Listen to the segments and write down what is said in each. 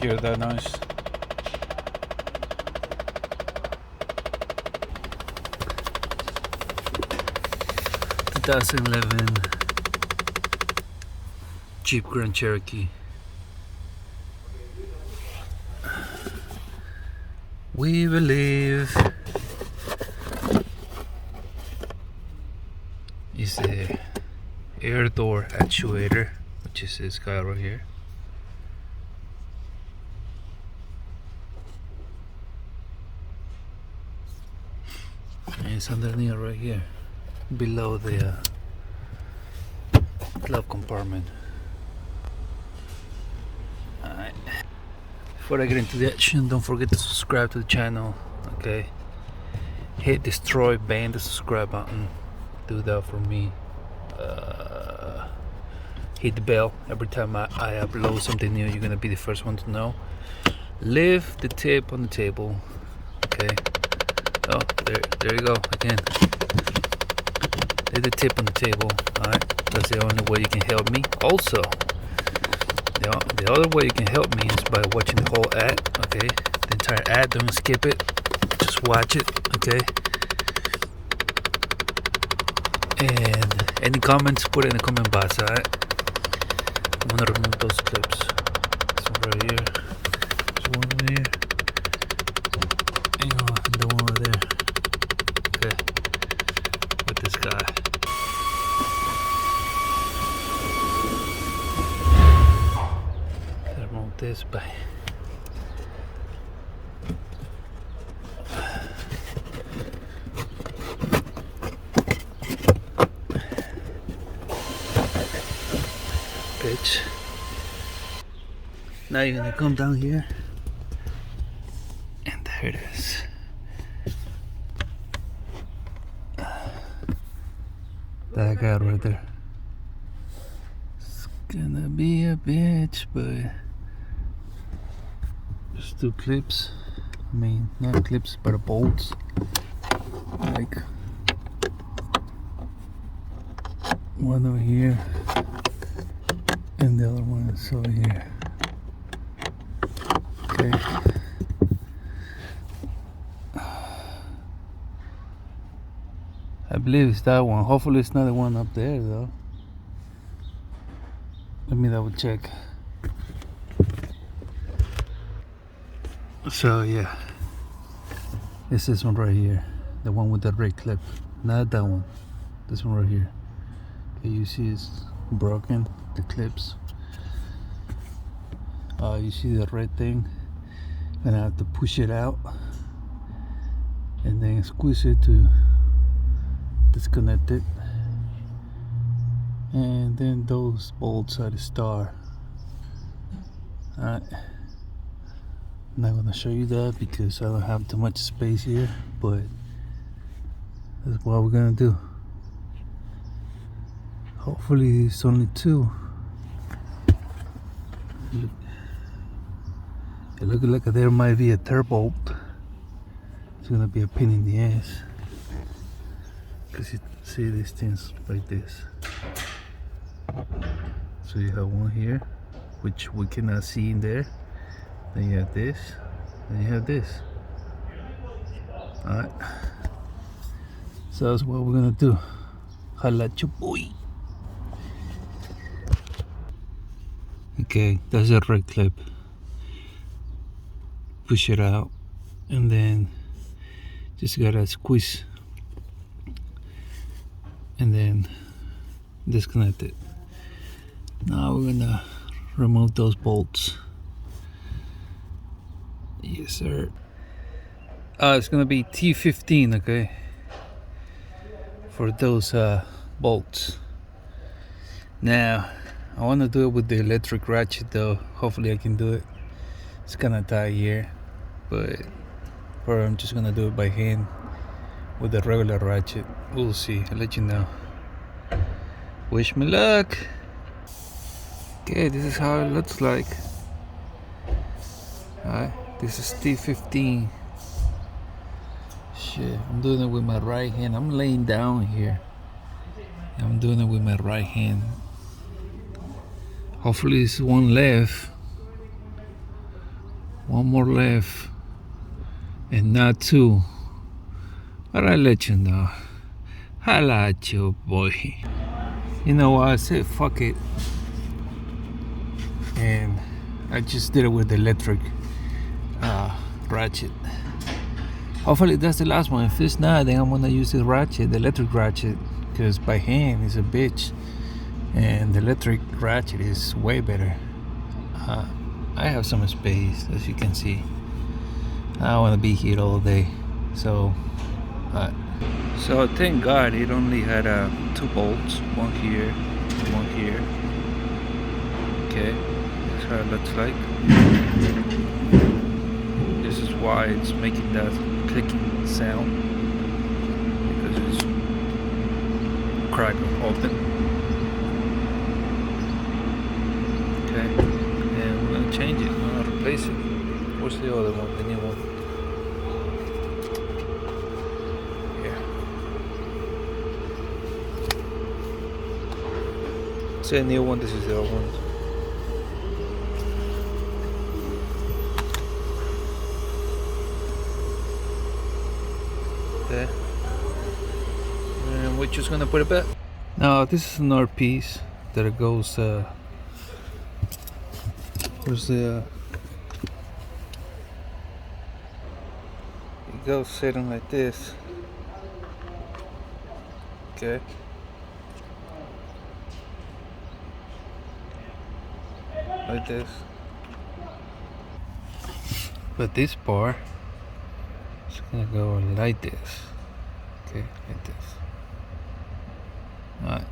Hear that noise? 2011 Jeep Grand Cherokee. We believe is the air door actuator, which is this guy right here. And it's underneath right here, below the glove compartment. Alright. Before I get into the action, don't forget to subscribe to the channel. Okay. Hit destroy, bang the subscribe button. Do that for me. Hit the bell every time I upload something new. You're gonna be the first one to know. Leave the tip on the table. Okay. Oh, there you go again. Leave the tip on the table. Alright. That's the only way you can help me. Also, the other way you can help me is by watching the whole ad. Okay. The entire ad. Don't skip it. Just watch it. Okay. And any comments, put it in the comment box, alright? I'm gonna remove those clips. This one right here. This one over here. And the one over there. Okay. With this guy. Gotta remove this by pitch. Now you're gonna come down here, and there it is. That guy right there. It's gonna be a bitch, but just two clips. I mean, not clips, but bolts. Like one over here. And the other one is over here. Okay. I believe it's that one. Hopefully it's not the one up there though. Let me double check. So yeah. It's this one right here. The one with the red clip. Not that one. This one right here. Okay, you see it's broken. The clips. You see the red thing, and I have to push it out and then squeeze it to disconnect it, and then those bolts are the star. Alright, I'm not gonna show you that because I don't have too much space here, but that's what we're gonna do. Hopefully it's only two. It looks like there might be a third bolt. It's gonna be a pain in the ass, because you see these things like this. So you have one here, which we cannot see in there. Then you have this. Then you have this. Alright. So that's what we're gonna do. Holla at your boy. Okay, that's a red clip. Push it out, and then just gotta squeeze, and then disconnect it. Now we're gonna remove those bolts. Yes, sir. It's gonna be T15, okay, for those bolts. Now I want to do it with the electric ratchet though. Hopefully I can do it. It's kind of tight here, but or I'm just gonna do it by hand with the regular ratchet. We'll see. I'll let you know. Wish me luck. Okay, this is how it looks like. Alright, this is T15. Shit, I'm doing it with my right hand. I'm laying down here. I'm doing it with my right hand. Hopefully there's one left. One more left, and not two. But I let you know. I like you, boy. You know what? I said fuck it, and I just did it with the electric ratchet. Hopefully that's the last one. If it's not, then I'm gonna use the ratchet, the electric ratchet, because by hand is a bitch, and the electric ratchet is way better. I have some space, as you can see. I don't want to be here all day, so thank God it only had two bolts, one here, one here. Okay, that's how it looks like. This is why it's making that clicking sound, because it's cracked open. Okay, and we're gonna change it. I'm gonna replace it. Where's the other one? The new one. It's a new one. This is the old one. Okay. And we're just gonna put it back. Now this is another piece that it goes. Where's the? It goes sitting like this. Okay. Like this. But this part is gonna go like this. Okay, like this. Alright.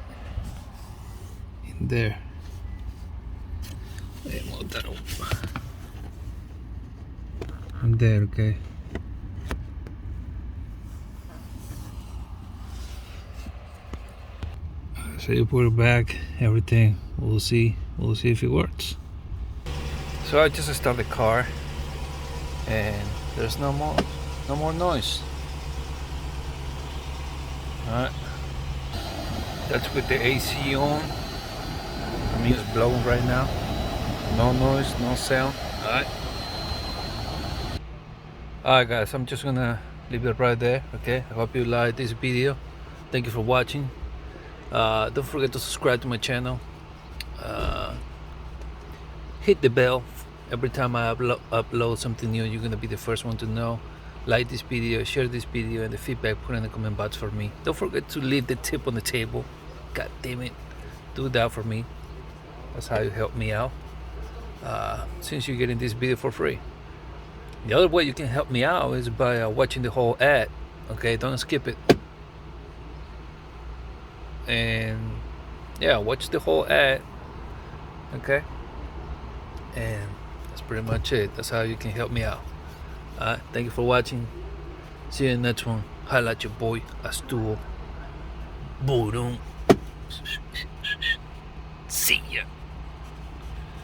In there. In there, okay. So you put it back, everything. We'll see if it works. So I just started the car, and there's no more noise. Alright, that's with the AC on. I mean, it's blowing right now. No noise, no sound. Alright guys, I'm just gonna leave it right there. Okay, I hope you like this video. Thank you for watching. Don't forget to subscribe to my channel. Hit the bell. Every time I upload something new, you're gonna be the first one to know. Like this video, share this video, and the feedback put in the comment box for me. Don't forget to leave the tip on the table. God damn it, do that for me. That's how you help me out, since you're getting this video for free. The other way you can help me out is by watching the whole ad. Okay, don't skip it. And yeah, watch the whole ad. Okay, and that's pretty much it. That's how you can help me out. Thank you for watching. See you in the next one. Highlight your boy Astuo. Boom. See ya.